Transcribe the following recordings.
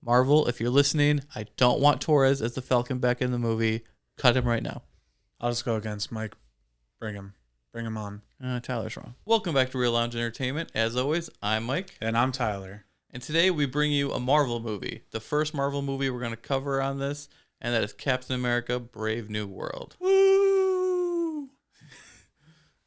Marvel, if you're listening, I don't want Torres as the Falcon back in the movie. Cut him right now. I'll just go against Mike. Bring him. Bring him on. Tyler's wrong. Welcome back to Real Lounge Entertainment. As always, I'm Mike. And I'm Tyler. And today we bring you a Marvel movie. The first Marvel movie we're going to cover on this, and that is Captain America: Brave New World. Woo!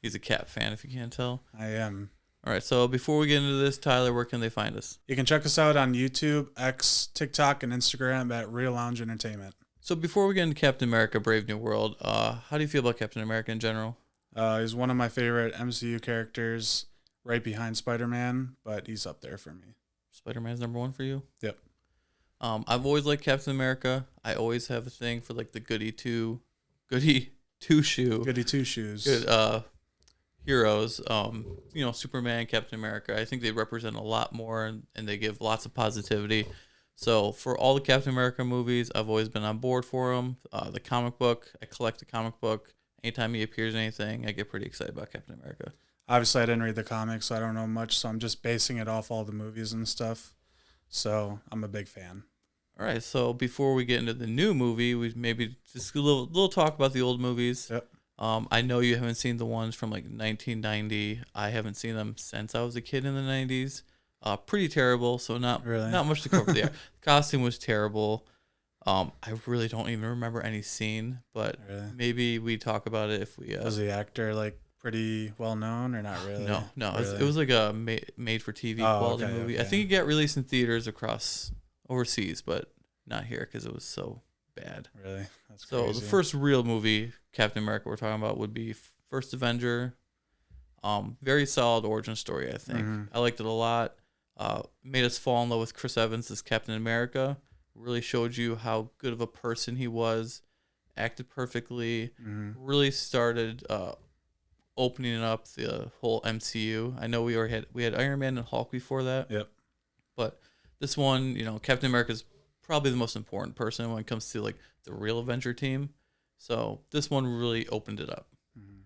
He's a Cap fan, if you can't tell. I am. All right, so before we get into this, Tyler, where can they find us? You can check us out on YouTube, X, TikTok, and Instagram at Real Lounge Entertainment. So before we get into Captain America: Brave New World, how do you feel about Captain America in general? He's one of my favorite MCU characters, right behind Spider-Man, but he's up there for me. Spider-Man's number one for you? Yep. I've always liked Captain America. I always have a thing for like the goody two shoe. Goody two shoes. Good heroes. Superman, Captain America. I think they represent a lot more and they give lots of positivity. So for all the Captain America movies, I've always been on board for them. The comic book, I collect the comic book. Anytime he appears in anything, I get pretty excited about Captain America. Obviously, I didn't read the comics, so I don't know much, so I'm just basing it off all the movies and stuff. So I'm a big fan. All right, so before we get into the new movie, we maybe just a little talk about the old movies. Yep. I know you haven't seen the ones from like 1990. I haven't seen them since I was a kid in the 90s. Pretty terrible, so not much to cover there. The costume was terrible. I really don't even remember any scene, but maybe we talk about it if we... Was the actor like pretty well known or not really? No. Really? It was like a made for TV quality movie. Okay. I think it got released in theaters overseas, but not here because it was so bad. Really? That's so crazy. The first real movie, Captain America, we're talking about would be First Avenger. Very solid origin story, I think. Mm-hmm. I liked it a lot. Made us fall in love with Chris Evans as Captain America. Really showed you how good of a person he was. Acted perfectly. Mm-hmm. Really started opening up the whole MCU. I know we had Iron Man and Hulk before that. Yep. But this one, Captain America's probably the most important person when it comes to like the real Avenger team. So this one really opened it up. Mm-hmm.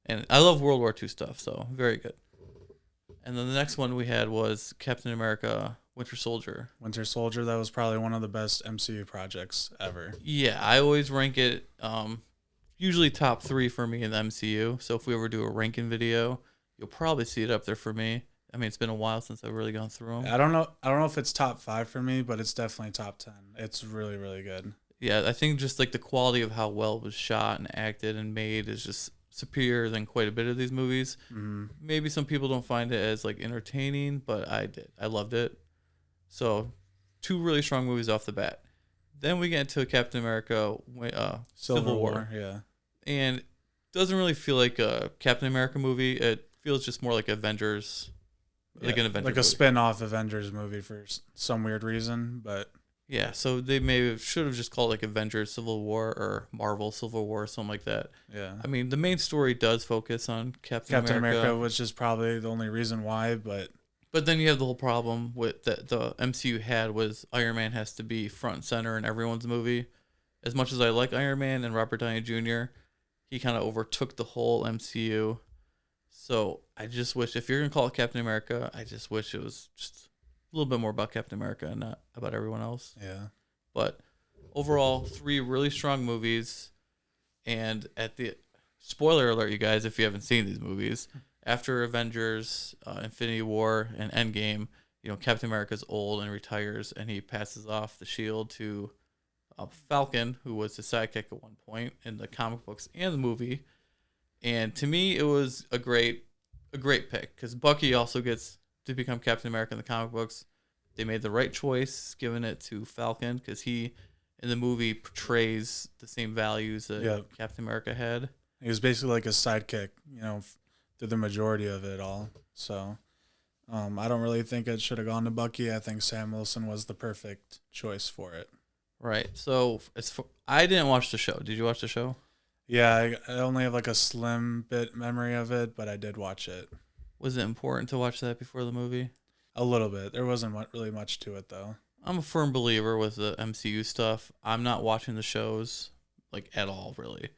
And I love World War II stuff, so very good. And then the next one we had was Captain America: Winter Soldier. Winter Soldier, that was probably one of the best MCU projects ever. Yeah, I always rank it usually top 3 for me in the MCU. So if we ever do a ranking video, you'll probably see it up there for me. I mean, it's been a while since I've really gone through them. I don't know if it's top 5 for me, but it's definitely top 10. It's really, really good. Yeah, I think just like the quality of how well it was shot and acted and made is just superior than quite a bit of these movies. Mm-hmm. Maybe some people don't find it as like entertaining, but I did. I loved it. So 2 really strong movies off the bat. Then we get into Captain America Civil War. Yeah. And it doesn't really feel like a Captain America movie. It feels just more like Avengers. Like an Avengers like a movie. spin-off Avengers movie for some weird reason, but yeah, so they should have just called it like Avengers Civil War or Marvel Civil War or something like that. yeah. I mean, the main story does focus on Captain America, which is probably the only reason why, but then you have the whole problem with that the MCU had was Iron Man has to be front and center in everyone's movie. As much as I like Iron Man and Robert Downey Jr., he kind of overtook the whole MCU. So I just wish, if you're going to call it Captain America, I just wish it was just a little bit more about Captain America and not about everyone else. yeah. But overall, 3 really strong movies. And at the spoiler alert, you guys, if you haven't seen these movies, after Avengers, Infinity War, and Endgame, Captain America's old and retires, and he passes off the shield to Falcon, who was his sidekick at one point in the comic books and the movie. And to me, it was a great pick because Bucky also gets to become Captain America in the comic books. They made the right choice giving it to Falcon because he, in the movie, portrays the same values that Captain America had. He was basically like a sidekick, through the majority of it all. So I don't really think it should have gone to Bucky. I think Sam Wilson was the perfect choice for it. Right. So I didn't watch the show. Did you watch the show? Yeah, I only have like a slim bit memory of it, but I did watch it. Was it important to watch that before the movie? A little bit. There wasn't really much to it, though. I'm a firm believer with the MCU stuff. I'm not watching the shows, like, at all, really.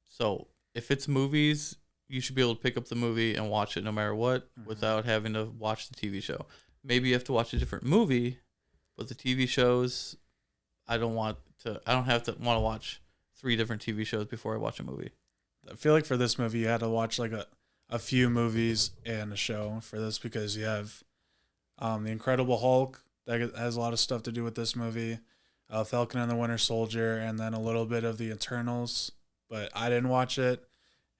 So if it's movies, you should be able to pick up the movie and watch it no matter what without having to watch the TV show. Maybe you have to watch a different movie But the TV shows, I don't have to want to watch 3 different TV shows before I watch a movie. I feel like for this movie, you had to watch like a few movies and a show for this because you have the Incredible Hulk that has a lot of stuff to do with this movie, Falcon and the Winter Soldier, and then a little bit of the Eternals. But I didn't watch it,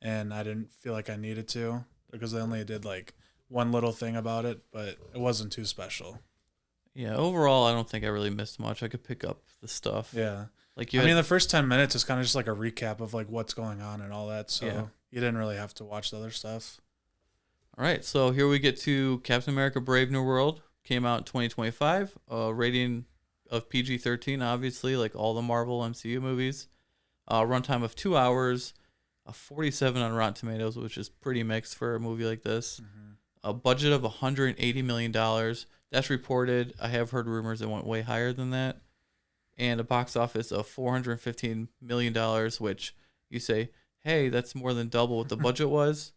and I didn't feel like I needed to because they only did like one little thing about it, but it wasn't too special. Yeah, overall, I don't think I really missed much. I could pick up the stuff. Yeah. Like I mean, the first 10 minutes is kind of just like a recap of like what's going on and all that. So Yeah. you didn't really have to watch the other stuff. All right, so here we get to Captain America: Brave New World. Came out in 2025. Rating of PG-13, obviously, like all the Marvel MCU movies. Runtime of 2 hours. A 47 on Rotten Tomatoes, which is pretty mixed for a movie like this. Mm-hmm. A budget of $180 million. That's reported. I have heard rumors it went way higher than that. And a box office of $415 million, which you say, hey, that's more than double what the budget was.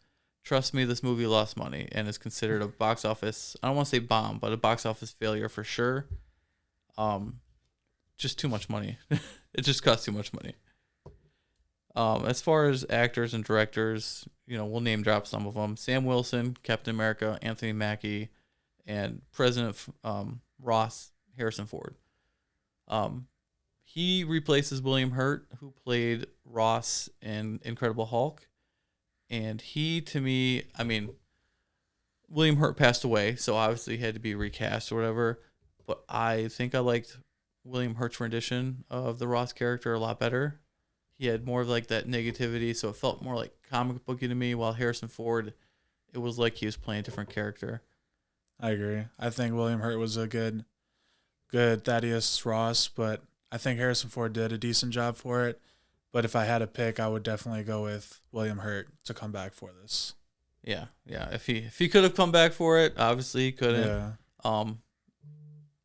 Trust me, this movie lost money and is considered a box office, I don't want to say bomb, but a box office failure for sure. Just too much money. It just costs too much money. As far as actors and directors, we'll name drop some of them. Sam Wilson, Captain America, Anthony Mackie, and President Ross Harrison Ford. He replaces William Hurt, who played Ross in Incredible Hulk. And he, to me, William Hurt passed away, so obviously he had to be recast or whatever. But I think I liked William Hurt's rendition of the Ross character a lot better. He had more of like that negativity, so it felt more like comic booky to me, while Harrison Ford, it was like he was playing a different character. I agree. I think William Hurt was a good Thaddeus Ross, but I think Harrison Ford did a decent job for it. But if I had to pick, I would definitely go with William Hurt to come back for this. Yeah. If he could have come back for it, obviously he couldn't. Yeah.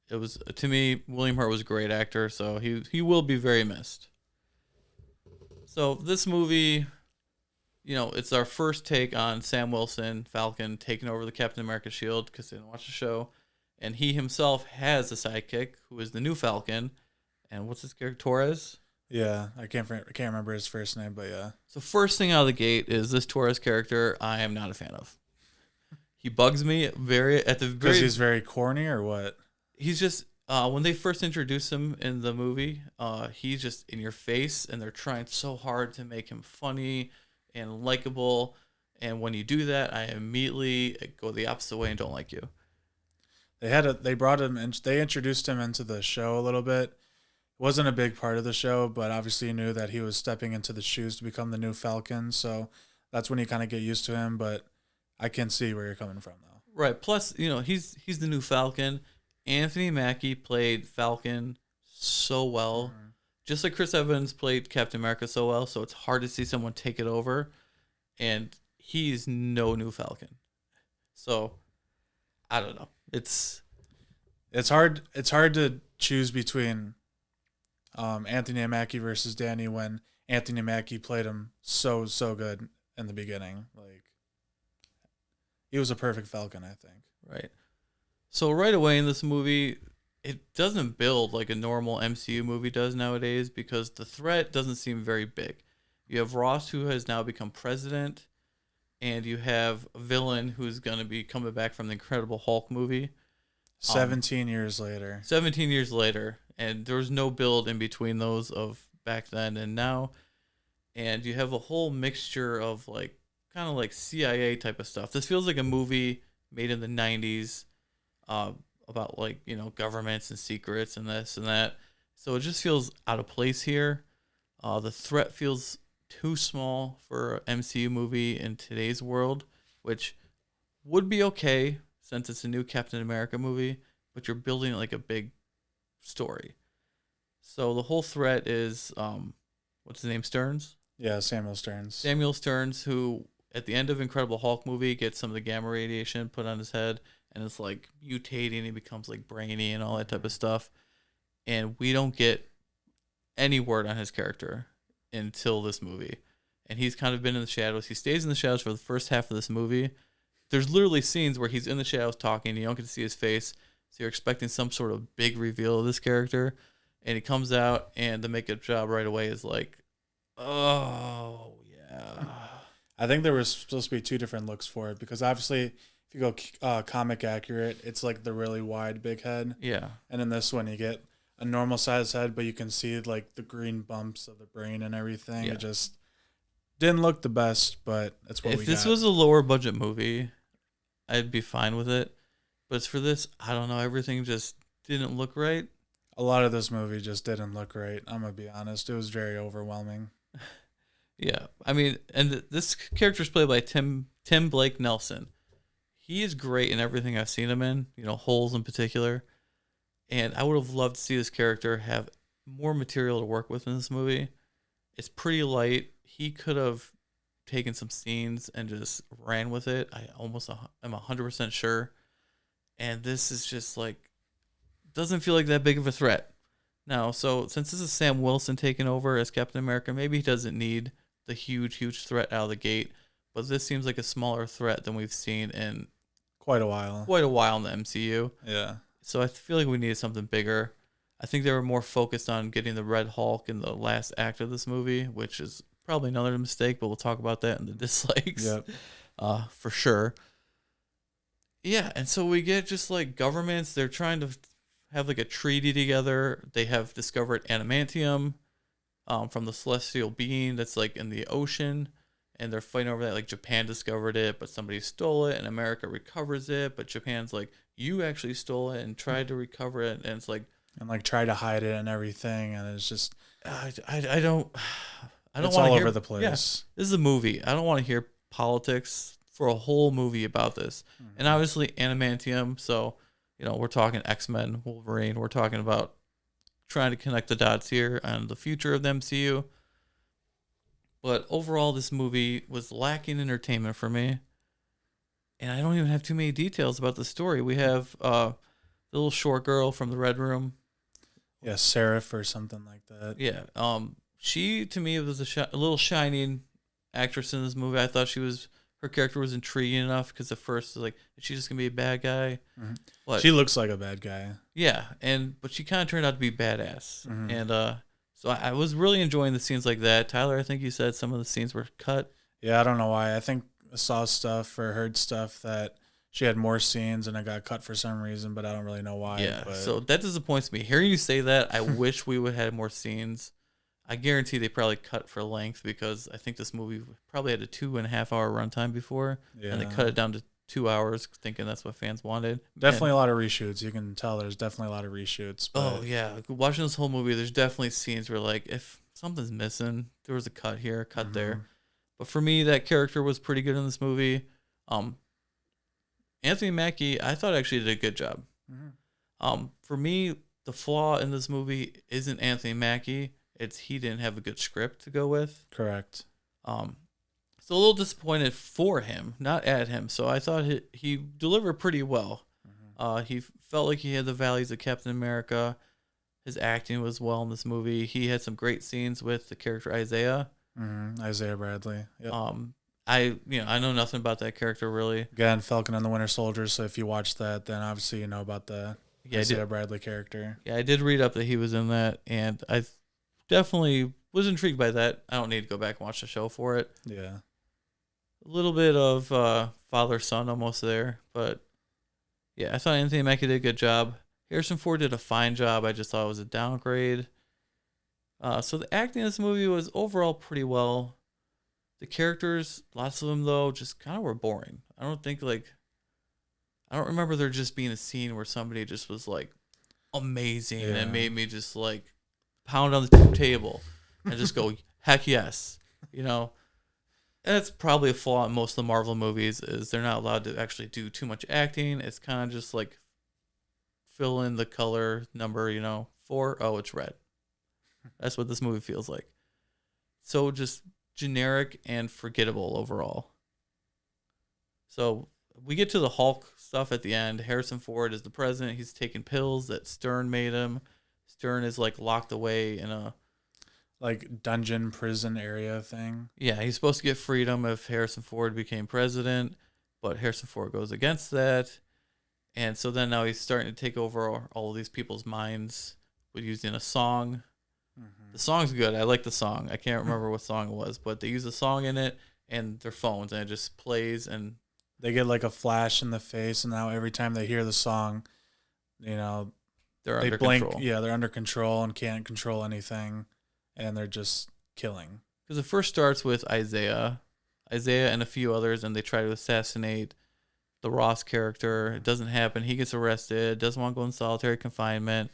It was, to me, William Hurt was a great actor, so he will be very missed. So this movie, it's our first take on Sam Wilson, Falcon, taking over the Captain America shield because they didn't watch the show. And he himself has a sidekick who is the new Falcon. And what's his character? Torres? Yeah, I can't remember his first name, but yeah. So first thing out of the gate is this Torres character I am not a fan of. He bugs me because he's very corny or what? He's just when they first introduce him in the movie, he's just in your face, and they're trying so hard to make him funny and likable. And when you do that, I immediately go the opposite way and don't like you. They brought him in, they introduced him into the show a little bit. It wasn't a big part of the show, but obviously you knew that he was stepping into the shoes to become the new Falcon. So that's when you kind of get used to him. But I can see where you're coming from, though. Right. Plus, he's the new Falcon. Anthony Mackie played Falcon so well, just like Chris Evans played Captain America so well. So it's hard to see someone take it over, and he's no new Falcon. So I don't know. It's hard to choose between Anthony Mackie versus Danny when Anthony Mackie played him so good in the beginning. Like, he was a perfect Falcon, I think. Right. So right away in this movie, it doesn't build like a normal MCU movie does nowadays because the threat doesn't seem very big. You have Ross, who has now become president, and you have a villain who's going to be coming back from the Incredible Hulk movie. 17 years later. 17 years later, and there was no build in between those of back then and now. And you have a whole mixture of like kind of like CIA type of stuff. This feels like a movie made in the 90s. About like, governments and secrets and this and that. So it just feels out of place here. The threat feels too small for an MCU movie in today's world, which would be okay since it's a new Captain America movie, but you're building like a big story. So the whole threat is, what's his name, Stearns? Yeah, Samuel Stearns. Samuel Stearns, who at the end of Incredible Hulk movie gets some of the gamma radiation put on his head, and it's like mutating, he becomes like brainy and all that type of stuff. And we don't get any word on his character until this movie. And he's kind of been in the shadows. He stays in the shadows for the first half of this movie. There's literally scenes where he's in the shadows talking. You don't get to see his face. So you're expecting some sort of big reveal of this character, and he comes out, and the makeup job right away is like, oh yeah, I think there was supposed to be two different looks for it because obviously, if you go comic accurate, it's like the really wide big head, yeah. and in this one you get a normal size head, but you can see like the green bumps of the brain and everything. Yeah. It just didn't look the best, but that's what we If this got. was a lower budget movie, I'd be fine with it. But as for this, I don't know. Everything just didn't look right. A lot of this movie just didn't look right. I'm gonna be honest; it was very overwhelming. Yeah, I mean, and this character is played by Tim Blake Nelson. He is great in everything I've seen him in. You know, Holes in particular. And I would have loved to see this character have more material to work with in this movie. It's pretty light. He could have taken some scenes and just ran with it. I almost am 100% sure. And this is just like, doesn't feel like that big of a threat. Now, so since this is Sam Wilson taking over as Captain America, maybe he doesn't need the huge threat out of the gate. But this seems like a smaller threat than we've seen in Quite a while. quite a while in the MCU. Yeah. So I feel like we needed something bigger. I think they were more focused on getting the Red Hulk in the last act of this movie, which is probably another mistake, but we'll talk about that in the dislikes. Yep. For sure. Yeah, and so we get just like governments, they're trying to have like a treaty together. They have discovered adamantium from the celestial being that's like in the ocean, and they're fighting over that. Like Japan discovered it, but somebody stole it, and America recovers it, but Japan's like, you actually stole it and tried to recover it, and it's like, And like try to hide it and everything, and it's just I don't it's want all to hear over the Yeah, place. this is a movie. I don't want to hear politics for a whole movie about this. And obviously adamantium, so you know, we're talking X-Men, Wolverine, we're talking about trying to connect the dots here on the future of the MCU. But overall this movie was lacking entertainment for me. And I don't even have too many details about the story. We have the little short girl from the Red Room. Yeah, Seraph or something like that. Yeah. She to me was a little shining actress in this movie. I thought her character was intriguing enough because at first it was like, is she just gonna be a bad guy? Mm-hmm. But She looks like a bad guy. yeah, but she kind of turned out to be badass, Mhm. and so I was really enjoying the scenes like that. Tyler, I think you said some of the scenes were cut. Yeah, I don't know why. I think I saw stuff or heard stuff that she had more scenes and it got cut for some reason, but I don't really know why. Yeah, but so that disappoints me. Hearing you say that, I wish we would have had more scenes. I guarantee they probably cut for length because I think this movie probably had a 2.5 hour runtime before, and they yeah. cut it down to 2 hours, thinking that's what fans wanted. Definitely And- a lot of reshoots. You can tell there's definitely a lot of reshoots. But oh yeah, watching this whole movie, there's definitely scenes where like if something's missing, there was a cut here, cut there. Mhm. But for me, that character was pretty good in this movie. Anthony Mackie, I thought actually did a good job. For me, the flaw in this movie isn't Anthony Mackie. It's he didn't have a good script to go with. Correct. So a little disappointed for him, not at him. So I thought he delivered pretty well. He felt like he had the values of Captain America. His acting was well in this movie. He had some great scenes with the character Isaiah. Isaiah Bradley. Yep. I know nothing about that character really. Again, Falcon and the Winter Soldier. So if you watch that, then obviously you know about the Yeah, Isaiah Bradley character. I did read up that he was in that, and I definitely was intrigued by that. I don't need to go back and watch the show for it. Yeah. A little bit of father son almost there, but yeah, I thought Anthony Mackie did a good job. Harrison Ford did a fine job. I just thought it was a downgrade. So the acting in this movie was overall pretty well. The characters, lots of them though, just kind of were boring. I don't remember there just being a scene where somebody just was like amazing Yeah. and made me just like pound on the table and just go, heck yes. You know, that's probably a flaw in most of the Marvel movies is they're not allowed to actually do too much acting. It's kind of just like fill in the color number, 4. Oh, it's red. That's what this movie feels like. So just generic and forgettable overall. So we get to the Hulk stuff at the end. Harrison Ford is the president. He's taking pills that Stern made him. Stern is like locked away in a Like dungeon prison area thing. Yeah, he's supposed to get freedom if Harrison Ford became president, but Harrison Ford goes against that. And so then now he's starting to take over all of these people's minds with using a song. The song's good. I like the song. I can't remember what song it was, but they use a song in it and their phones, and it just plays, and They get like a flash in the face, and now every time they hear the song, you know, they're they under blink. control. Yeah, they're under control and can't control anything, and they're just killing. Because it first starts with Isaiah and a few others, and they try to assassinate the Ross character. It doesn't happen. He gets arrested, doesn't want to go in solitary confinement.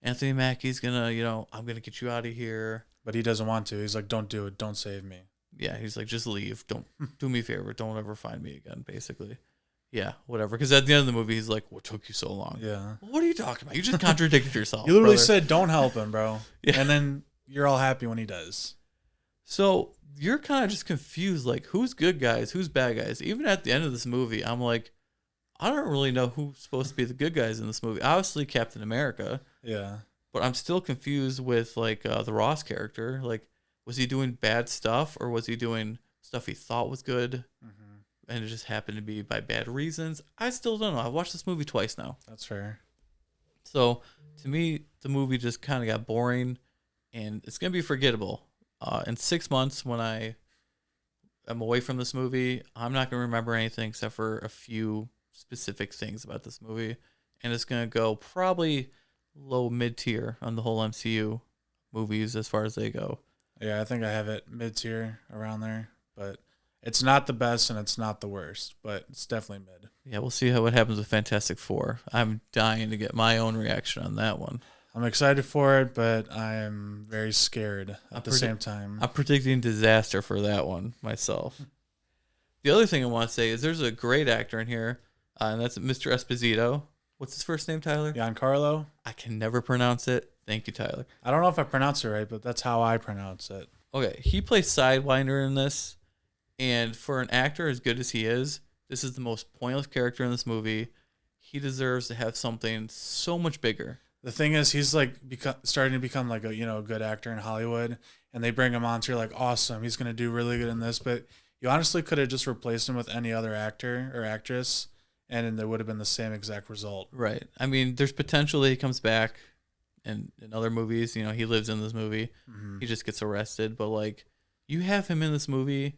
Anthony Mackie's gonna, I'm gonna get you out of here. But he doesn't want to. He's like, don't do it. Don't save me. Yeah, he's like, just leave. Don't do me a favor. Don't ever find me again, basically. Yeah, whatever. Because at the end of the movie, he's like, what took you so long? Yeah. Well, what are you talking about? You just contradicted yourself. You literally brother. said, don't help him, bro. Yeah. And then you're all happy when he does. So you're kind of just confused, like, who's good guys, who's bad guys? Even at the end of this movie, I'm like, I don't really know who's supposed to be the good guys in this movie. Obviously, Captain America. Yeah. But I'm still confused with, like, the Ross character. Like, was he doing bad stuff, or was he doing stuff he thought was good, and it just happened to be by bad reasons? I still don't know. I've watched this movie twice now. That's fair. So, to me, the movie just kind of got boring, and it's going to be forgettable. In 6 months, when I am away from this movie, I'm not going to remember anything except for a few specific things about this movie, and it's going to go probably low mid-tier on the whole MCU movies as far as they go. Yeah, I think I have it mid-tier around there. But it's not the best and it's not the worst. But it's definitely mid. Yeah, we'll see what happens with Fantastic Four. I'm dying to get my own reaction on that one. I'm excited for it, but I am very scared at the same time. I'm predicting disaster for that one myself. The other thing I want to say is there's a great actor in here, and that's Mr. Esposito. What's his first name, Tyler? Giancarlo? I can never pronounce it. Thank you, Tyler. I don't know if I pronounce it right, but that's how I pronounce it. Okay, he plays Sidewinder in this, and for an actor as good as he is, this is the most pointless character in this movie. He deserves to have something so much bigger. The thing is, he's like starting to become like a a good actor in Hollywood, and they bring him on. So you're like, awesome, he's gonna do really good in this. But you honestly could have just replaced him with any other actor or actress, and then there would have been the same exact result. Right. I mean, there's potential that he comes back in other movies. He lives in this movie. He just gets arrested. But, like, you have him in this movie.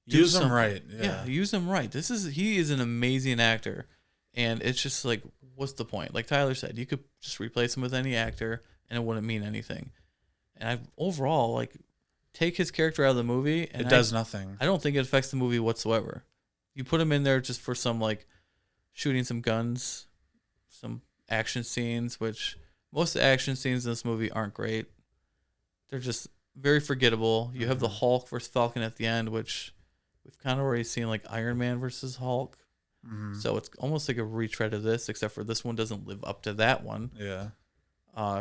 Use him right. Yeah. Use him right. He is an amazing actor. And it's just like, what's the point? Like Tyler said, you could just replace him with any actor and it wouldn't mean anything. And overall, like, take his character out of the movie and it does nothing. I don't think it affects the movie whatsoever. You put him in there just for some, like, shooting some guns, some action scenes, which most of the action scenes in this movie aren't great. They're just very forgettable. You have the Hulk versus Falcon at the end, which we've kind of already seen, like Iron Man versus Hulk. So it's almost like a retread of this, except for this one doesn't live up to that one. Yeah.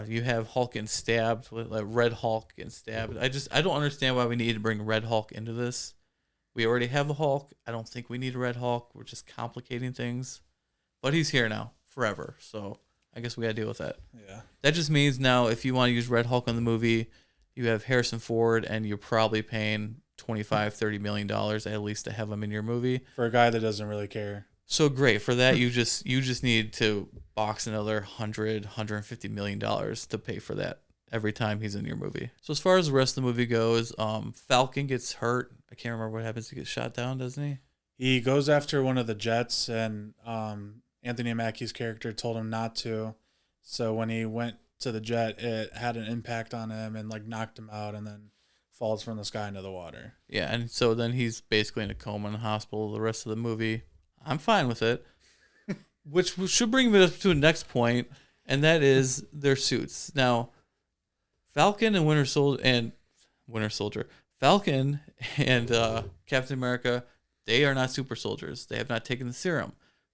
You have Hulk getting stabbed, like Red Hulk getting stabbed. I don't understand why we need to bring Red Hulk into this. We already have the Hulk. I don't think we need a Red Hulk. We're just complicating things. But he's here now, forever. So I guess we got to deal with that. Yeah. That just means now if you want to use Red Hulk in the movie, you have Harrison Ford, and you're probably paying $25-30 million at least to have him in your movie. For a guy that doesn't really care. So great. For that, you just need to box another $150 million to pay for that every time he's in your movie. So as far as the rest of the movie goes, Falcon gets hurt. I can't remember what happens. He gets shot down, doesn't he? He goes after one of the jets, and Anthony Mackie's character told him not to. So when he went to the jet, it had an impact on him and like knocked him out, and then falls from the sky into the water. Yeah, and so then he's basically in a coma in the hospital the rest of the movie. I'm fine with it. Which should bring me up to the next point, and that is their suits. Now, Falcon and Winter Soldier, Falcon and Captain America, they are not super soldiers. They have not taken the serum.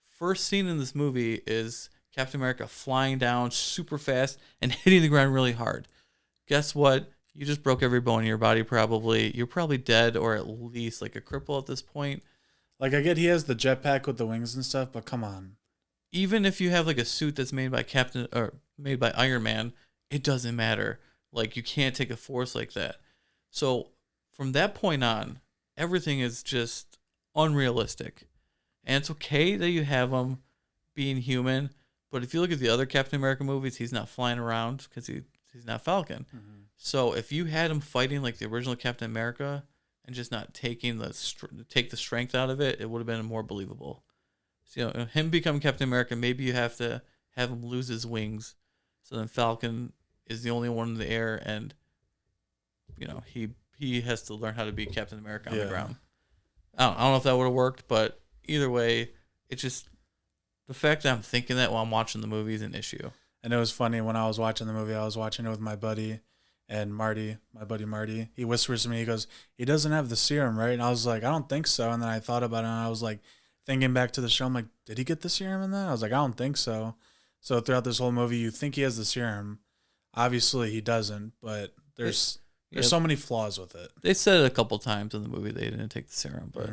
First scene in this movie is Captain America flying down super fast and hitting the ground really hard. Guess what? You just broke every bone in your body probably. You're probably dead or at least like a cripple at this point. Like, I get he has the jetpack with the wings and stuff, but come on. Even if you have like a suit that's made by made by Iron Man, it doesn't matter. Like, you can't take a force like that. So from that point on, everything is just unrealistic. And it's okay that you have them being human. But if you look at the other Captain America movies, he's not flying around because he's not Falcon. Mm-hmm. So if you had him fighting like the original Captain America and just not taking take the strength out of it, it would have been more believable. So, him becoming Captain America, maybe you have to have him lose his wings, so then Falcon is the only one in the air, and he has to learn how to be Captain America on the ground. I don't know if that would have worked, but either way, it's just the fact that I'm thinking that while I'm watching the movie is an issue. And it was funny when I was watching the movie. I was watching it with my buddy and Marty, my buddy Marty. He whispers to me, he goes, "He doesn't have the serum, right?" And I was like, "I don't think so." And then I thought about it, and I was like, thinking back to the show, I'm like, "Did he get the serum in that?" I was like, "I don't think so." So throughout this whole movie, you think he has the serum. Obviously, he doesn't, but there's so many flaws with it. They said it a couple times in the movie they didn't take the serum, but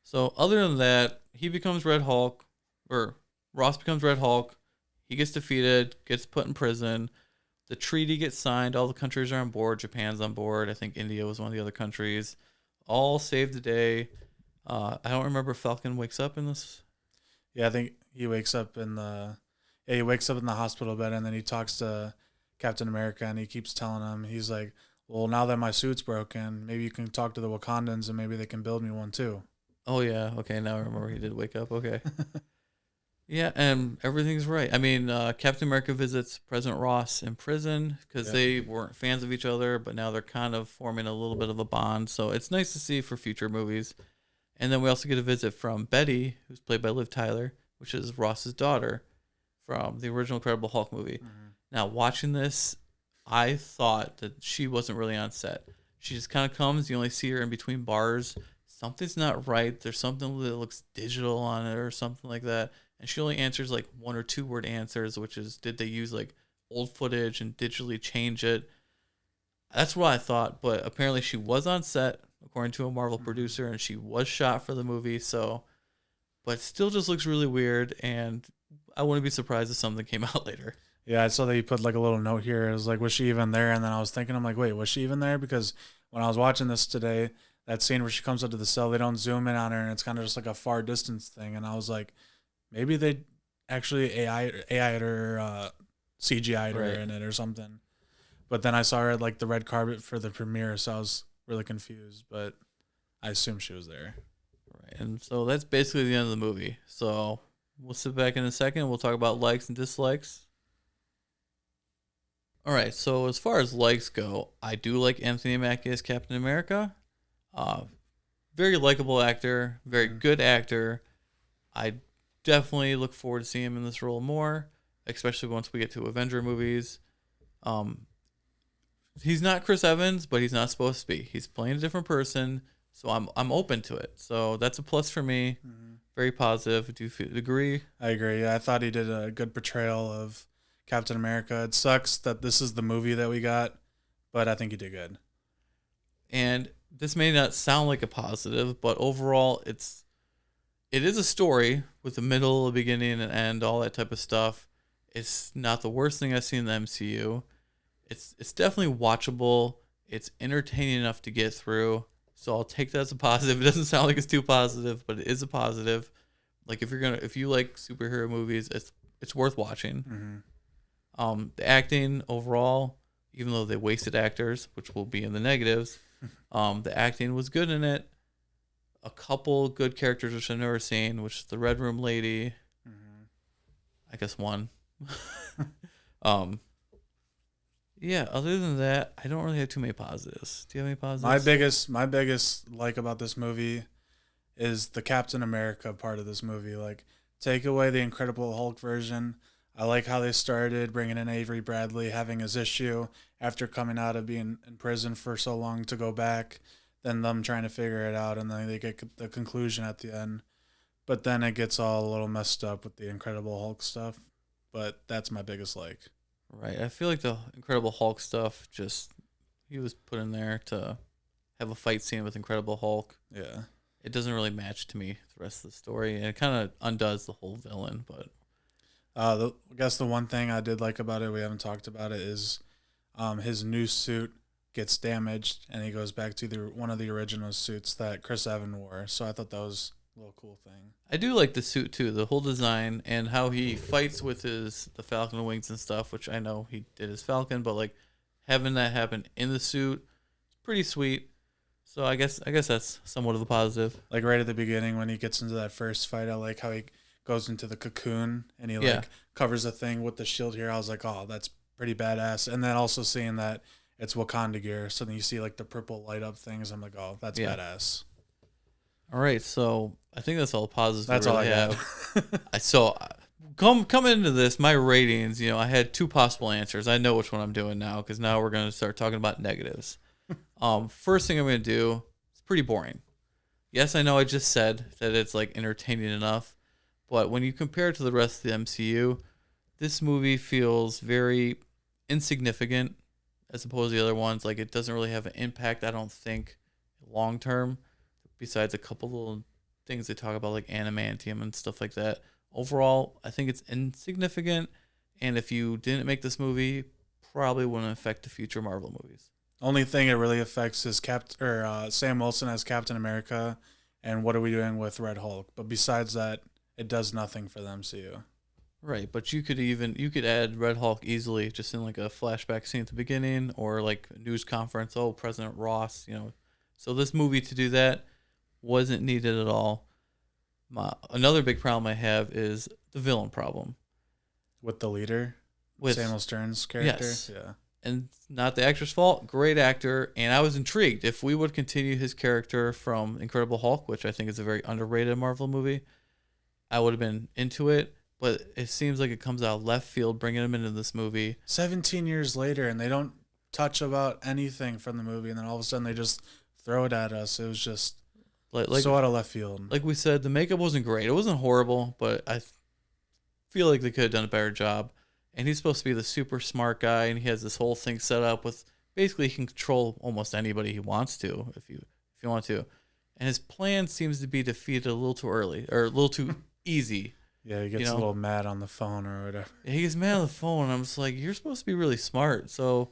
so other than that, he becomes Red Hulk, or Ross becomes Red Hulk. He gets defeated, gets put in prison. The treaty gets signed. All the countries are on board. Japan's on board. I think India was one of the other countries. All save the day. I don't remember if Falcon wakes up in this. Yeah, I think he wakes up in the hospital bed, and then he talks to Captain America, and he keeps telling him, he's like, "Well, now that my suit's broken, maybe you can talk to the Wakandans, and maybe they can build me one too." Oh yeah, okay. Now I remember he did wake up. Okay. Yeah, and everything's right. I mean, Captain America visits President Ross in prison because they weren't fans of each other, but now they're kind of forming a little bit of a bond. So it's nice to see for future movies. And then we also get a visit from Betty, who's played by Liv Tyler, which is Ross's daughter from the original Incredible Hulk movie. Mm-hmm. Now, watching this, I thought that she wasn't really on set. She just kind of comes. You only see her in between bars. Something's not right. There's something that looks digital on it or something like that. And she only answers like 1 or 2 word answers, which is, did they use like old footage and digitally change it? That's what I thought. But apparently she was on set, according to a Marvel producer, and she was shot for the movie. So, but it still just looks really weird. And I wouldn't be surprised if something came out later. Yeah, I saw that you put like a little note here. It was like, was she even there? And then I was thinking, I'm like, wait, was she even there? Because when I was watching this today, that scene where she comes up to the cell, they don't zoom in on her, and it's kind of just like a far distance thing. And I was like, maybe they actually AI'd her, CGI'd her in it or something. But then I saw her at like the red carpet for the premiere, so I was really confused. But I assume she was there. Right, and so that's basically the end of the movie. So we'll sit back in a second. We'll talk about likes and dislikes. All right, so as far as likes go, I do like Anthony Mackie as Captain America. Very likable actor, very good actor. I definitely look forward to seeing him in this role more, especially once we get to Avenger movies. He's not Chris Evans, but he's not supposed to be. He's playing a different person, so I'm open to it. So that's a plus for me. Mm-hmm. Very positive. Do you agree? I agree. Yeah, I thought he did a good portrayal of Captain America. It sucks that this is the movie that we got, but I think he did good. And this may not sound like a positive, but overall it is a story with a middle, a beginning, an end, all that type of stuff. It's not the worst thing I've seen in the MCU. It's definitely watchable. It's entertaining enough to get through. So I'll take that as a positive. It doesn't sound like it's too positive, but it is a positive. Like if you like superhero movies, it's worth watching. Mm-hmm. The acting overall, even though they wasted actors, which will be in the negatives, the acting was good in it. A couple good characters which I've never seen, which is the Red Room lady. Mm-hmm. I guess one. Yeah, other than that, I don't really have too many positives. Do you have any positives? My biggest like about this movie is the Captain America part of this movie. Like, take away the Incredible Hulk version. I like how they started bringing in Avery Bradley, having his issue after coming out of being in prison for so long to go back, then them trying to figure it out, and then they get the conclusion at the end. But then it gets all a little messed up with the Incredible Hulk stuff. But that's my biggest like. Right. I feel like the Incredible Hulk stuff he was put in there to have a fight scene with Incredible Hulk. Yeah. It doesn't really match to me the rest of the story, and it kind of undoes the whole villain, but I guess the one thing I did like about it, we haven't talked about it, is his new suit gets damaged and he goes back to one of the original suits that Chris Evans wore. So I thought that was little cool thing. I do like the suit too, the whole design and how he fights with the Falcon wings and stuff, which I know he did his Falcon, but like having that happen in the suit, it's pretty sweet. So I guess that's somewhat of a positive. Like right at the beginning when he gets into that first fight, I like how he goes into the cocoon and he Yeah. like covers the thing with the shield here. I was like, oh, that's pretty badass. And then also seeing that it's Wakanda gear, so then you see like the purple light up things. I'm like, oh, that's Yeah. badass. All right, so I think that's all positives. That's we all really I have. got. Come into this, my ratings. I had two possible answers. I know which one I'm doing now because now we're gonna start talking about negatives. First thing I'm gonna do, it's pretty boring. Yes, I know I just said that it's like entertaining enough, but when you compare it to the rest of the MCU, this movie feels very insignificant as opposed to the other ones. Like it doesn't really have an impact, I don't think, long term. Besides a couple little things they talk about like adamantium and stuff like that. Overall, I think it's insignificant, and if you didn't make this movie, probably wouldn't affect the future Marvel movies. Only thing it really affects is Sam Wilson as Captain America, and what are we doing with Red Hulk? But besides that, it does nothing for the MCU. Right, but you could add Red Hulk easily just in like a flashback scene at the beginning or like a news conference. Oh, President Ross. So this movie to do that wasn't needed at all. Another big problem I have is the villain problem. With the leader, With Samuel Stern's character. Yes. Yeah. And not the actor's fault. Great actor, and I was intrigued if we would continue his character from Incredible Hulk, which I think is a very underrated Marvel movie. I would have been into it, but it seems like it comes out of left field, bringing him into this movie. 17 years later, and they don't touch about anything from the movie, and then all of a sudden they just throw it at us. It was just so out of left field. Like we said, the makeup wasn't great. It wasn't horrible, but I feel like they could have done a better job. And he's supposed to be the super smart guy, and he has this whole thing set up with basically he can control almost anybody he wants to if you want to. And his plan seems to be defeated a little too early or a little too easy. Yeah, he gets a little mad on the phone or whatever. He gets mad on the phone, and I'm just like, you're supposed to be really smart. So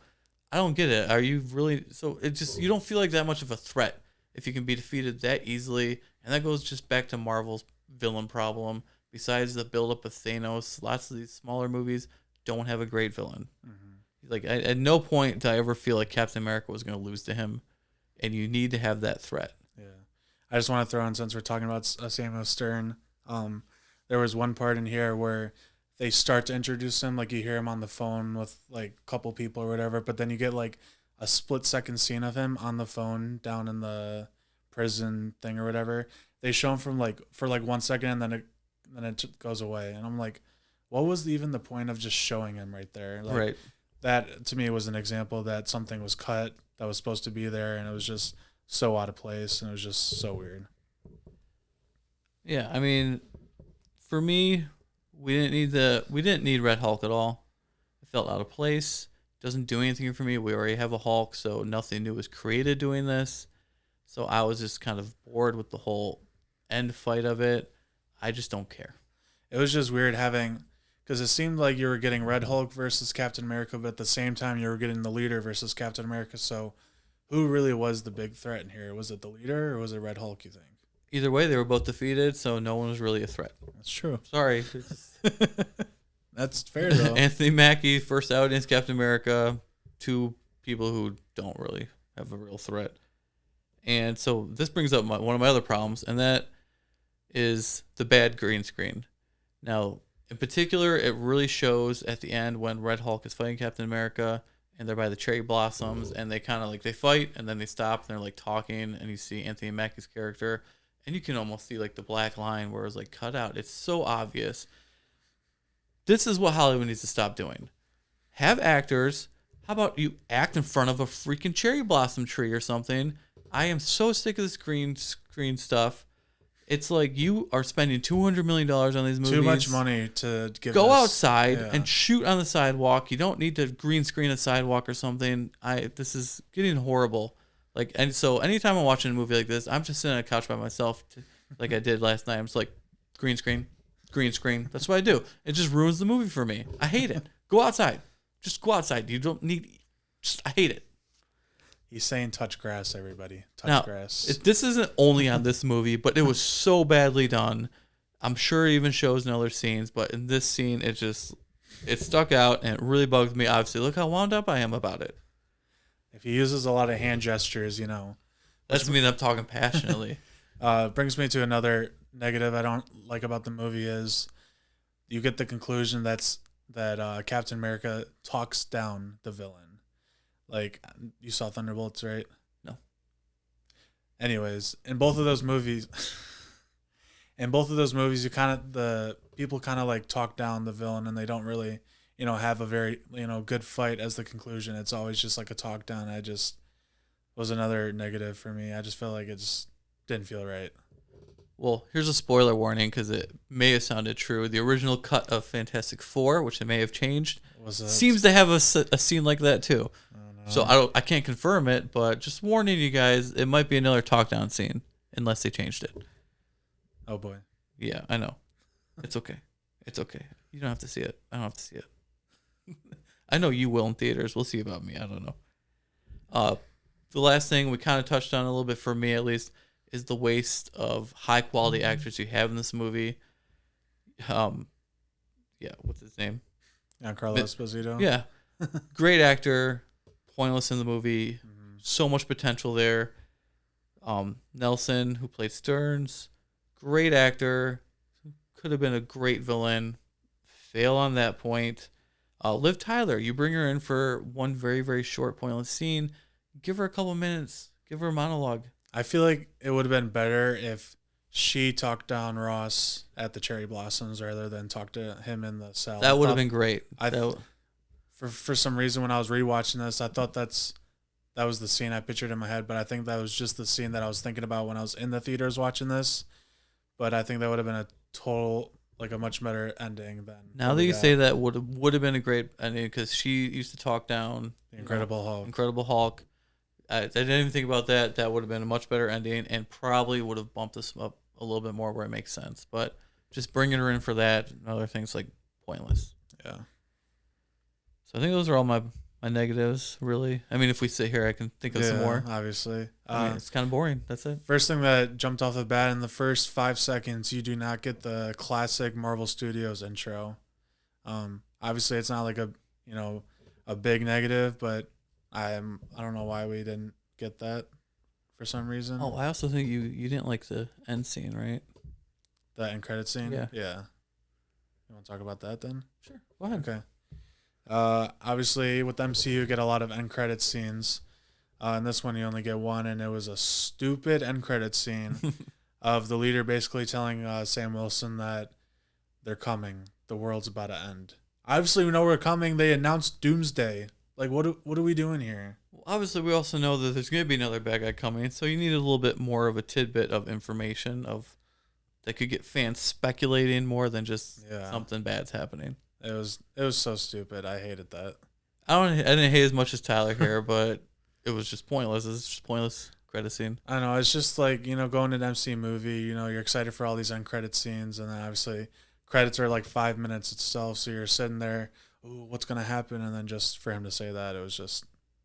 I don't get it. Are you really? So it just you don't feel like that much of a threat if you can be defeated that easily. And that goes just back to Marvel's villain problem. Besides the buildup of Thanos, lots of these smaller movies don't have a great villain. Mm-hmm. Like at no point did I ever feel like Captain America was going to lose to him, and you need to have that threat. Yeah, I just want to throw in, since we're talking about Samuel Stern, there was one part in here where they start to introduce him, like you hear him on the phone with like a couple people or whatever, but then you get like a split-second scene of him on the phone down in the prison thing or whatever. They show him for 1 second, and then it goes away, and I'm like, what was even the point of just showing him right there? Like, Right. That to me was an example that something was cut that was supposed to be there, and it was just so out of place, and it was just so weird. Yeah, I mean, for me, we didn't need Red Hulk at all. It felt out of place. Doesn't do anything for me. We already have a Hulk, so nothing new was created doing this. So I was just kind of bored with the whole end fight of it. I just don't care. It was just weird because it seemed like you were getting Red Hulk versus Captain America, but at the same time you were getting the leader versus Captain America. So who really was the big threat in here? Was it the leader or was it Red Hulk, you think? Either way, they were both defeated, so no one was really a threat. That's true. Sorry. That's fair, though. Anthony Mackie, first out against Captain America. Two people who don't really have a real threat. And so this brings up one of my other problems, and that is the bad green screen. Now, in particular, it really shows at the end when Red Hulk is fighting Captain America, and they're by the cherry blossoms, and they kind of like they fight, and then they stop, and they're like talking, and you see Anthony Mackie's character, and you can almost see like the black line where it's like cut out. It's so obvious. This is what Hollywood needs to stop doing. Have actors. How about you act in front of a freaking cherry blossom tree or something? I am so sick of this green screen stuff. It's like you are spending $200 million on these movies. Too much money to give. Go outside and shoot on the sidewalk. You don't need to green screen a sidewalk or something. This is getting horrible. And so anytime I'm watching a movie like this, I'm just sitting on a couch by myself, like I did last night. I'm just like, green screen. That's what I do. It just ruins the movie for me. I hate it. Go outside. Just go outside. You don't need. I hate it. He's saying touch grass, everybody. Touch Now, grass. this isn't only on this movie, but it was so badly done. I'm sure it even shows in other scenes, but in this scene, it stuck out and it really bugged me. Obviously, look how wound up I am about it. If he uses a lot of hand gestures, you know. That's me. I'm talking passionately. Brings me to another negative I don't like about the movie is you get the conclusion that Captain America talks down the villain. Like, you saw Thunderbolts, right? No. Anyways, in both of those movies, the people kind of like talk down the villain, and they don't really, have a very, good fight as the conclusion. It's always just like a talk down. I just was another negative for me. I just felt like it just didn't feel right. Well, here's a spoiler warning because it may have sounded true. The original cut of Fantastic Four, which they may have changed, seems to have a scene like that too. So I can't confirm it, but just warning you guys, it might be another talk down scene unless they changed it. Oh boy. Yeah, I know. It's okay. It's okay. You don't have to see it. I don't have to see it. I know you will in theaters. We'll see about me. I don't know. The last thing we kind of touched on a little bit, for me at least, is the waste of high quality actors you have in this movie. What's his name? Giancarlo Esposito. Yeah. Great actor, pointless in the movie. Mm-hmm. So much potential there. Nelson, who played Stearns, great actor, could have been a great villain. Fail on that point. Liv Tyler, you bring her in for one very, very short, pointless scene. Give her a couple minutes. Give her a monologue. I feel like it would have been better if she talked down Ross at the Cherry Blossoms rather than talk to him in the cell. That would have been great. For some reason, when I was rewatching this, I thought that was the scene I pictured in my head, but I think that was just the scene that I was thinking about when I was in the theaters watching this. But I think that would have been a much better ending than. Now that you say that, would have been a great ending because she used to talk down the Incredible Hulk. Incredible Hulk. I didn't even think about that. That would have been a much better ending and probably would have bumped us up a little bit more where it makes sense. But just bringing her in for that and other things, like, pointless. Yeah. So I think those are all my negatives, really. I mean, if we sit here, I can think of some more. Obviously. It's kind of boring. That's it. First thing that jumped off the bat, in the first 5 seconds, you do not get the classic Marvel Studios intro. Obviously, it's not like a big negative, but I don't know why we didn't get that for some reason. Oh, I also think you didn't like the end scene, right? The end credit scene? Yeah. You want to talk about that then? Sure. Go ahead. Okay. Obviously, with MCU, you get a lot of end credit scenes. In this one, you only get one, and it was a stupid end credit scene of the leader basically telling Sam Wilson that they're coming. The world's about to end. Obviously, we know we're coming. They announced Doomsday. Like, what are we doing here? Well, obviously, we also know that there's going to be another bad guy coming, so you need a little bit more of a tidbit of information that could get fans speculating more than just something bad's happening. It was so stupid. I hated that. I didn't hate as much as Tyler here, but it was just pointless. It's just pointless credit scene. I know. It's just like, going to an MC movie, you're excited for all these end credit scenes, and then obviously credits are like 5 minutes itself, so you're sitting there, ooh, what's going to happen? And then just for him to say that, it was just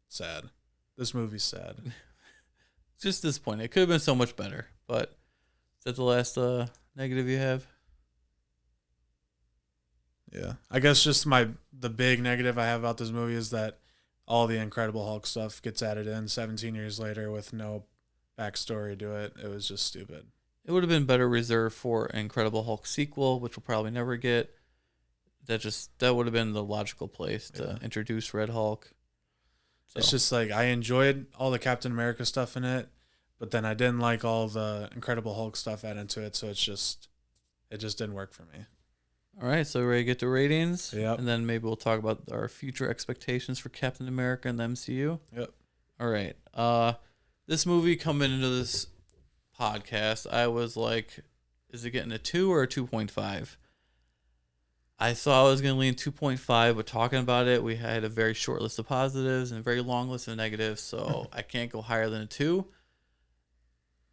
sad. This movie's sad. Just disappointing. It could have been so much better, but is that the last negative you have? Yeah. I guess just the big negative I have about this movie is that all the Incredible Hulk stuff gets added in 17 years later with no backstory to it. It was just stupid. It would have been better reserved for Incredible Hulk sequel, which we'll probably never get. That would have been the logical place to introduce Red Hulk. So. It's just like I enjoyed all the Captain America stuff in it, but then I didn't like all the Incredible Hulk stuff added to it, so it just didn't work for me. All right, so we're ready to get to ratings? Yep. And then maybe we'll talk about our future expectations for Captain America and the MCU? Yep. All right. This movie coming into this podcast, I was like, is it getting a 2 or a 2.5? I thought I was going to lean 2.5, but talking about it, we had a very short list of positives and a very long list of negatives, so I can't go higher than a 2.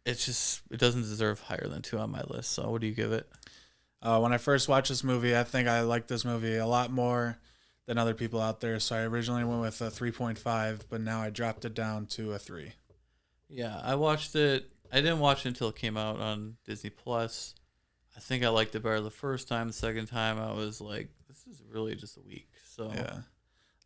It doesn't deserve higher than 2 on my list, so what do you give it? When I first watched this movie, I think I liked this movie a lot more than other people out there. So I originally went with a 3.5, but now I dropped it down to a 3. Yeah, I watched it. I didn't watch it until it came out on Disney Plus. I think I liked it better the first time. The second time, I was like, this is really just a week. So Yeah.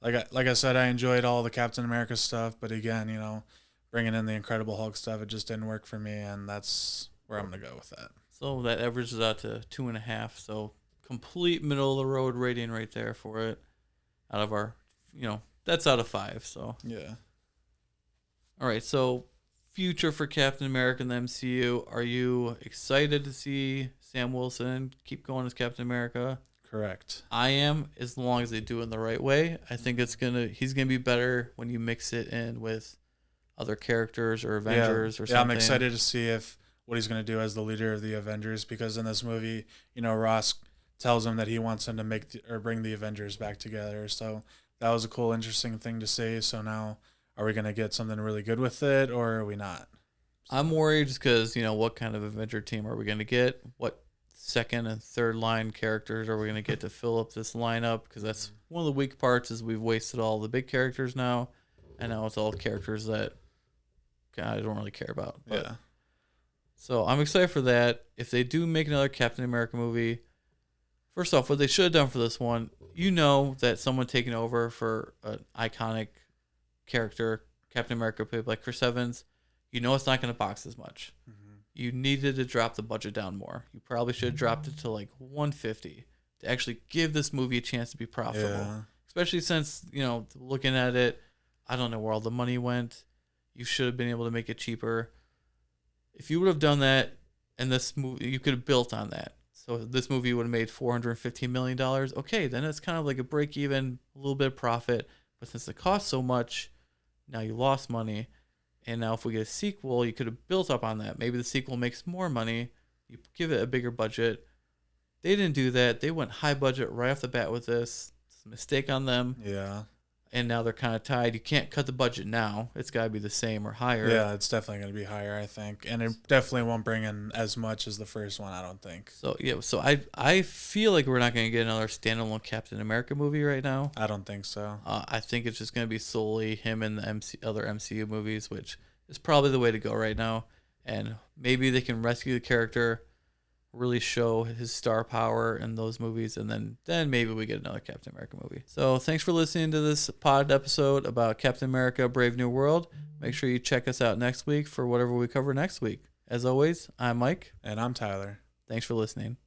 Like I said, I enjoyed all the Captain America stuff, but again, bringing in the Incredible Hulk stuff, it just didn't work for me, and that's where I'm gonna go with that. So that averages out to 2.5. So complete middle of the road rating right there for it. Out of our, that's out of 5. So Yeah. all right. So future for Captain America in the MCU. Are you excited to see Sam Wilson keep going as Captain America? Correct. I am, as long as they do it in the right way. I think he's gonna be better when you mix it in with other characters or Avengers or something. Yeah, I'm excited to see what he's going to do as the leader of the Avengers, because in this movie, Ross tells him that he wants him to bring the Avengers back together. So that was a cool, interesting thing to say. So now, are we going to get something really good with it, or are we not? I'm worried just because, what kind of Avenger team are we going to get? What second and third line characters are we going to get to fill up this lineup? Because that's one of the weak parts is we've wasted all the big characters now, and now it's all characters that I don't really care about. But, Yeah. So I'm excited for that. If they do make another Captain America movie, first off, what they should have done for this one, that someone taking over for an iconic character, Captain America played by Chris Evans, it's not going to box as much. Mm-hmm. You needed to drop the budget down more. You probably should have dropped it to like 150 to actually give this movie a chance to be profitable. Yeah. Especially since, looking at it, I don't know where all the money went. You should have been able to make it cheaper. If you would have done that, and this movie, you could have built on that. So if this movie would have made $415 million. Okay, then it's kind of like a break even, a little bit of profit. But since it cost so much, now you lost money. And now if we get a sequel, you could have built up on that. Maybe the sequel makes more money. You give it a bigger budget. They didn't do that. They went high budget right off the bat with this. It's a mistake on them. Yeah. And now they're kind of tied. You can't cut the budget now. It's got to be the same or higher. Yeah, it's definitely going to be higher, I think. And it definitely won't bring in as much as the first one, I don't think. So, I feel like we're not going to get another standalone Captain America movie right now. I don't think so. I think it's just going to be solely him in the other MCU movies, which is probably the way to go right now. And maybe they can rescue the character, really show his star power in those movies, and then maybe we get another Captain America movie. So thanks for listening to this pod episode about Captain America Brave New World. Make sure you check us out next week for whatever we cover next week. As always, I'm Mike. And I'm Tyler. Thanks for listening.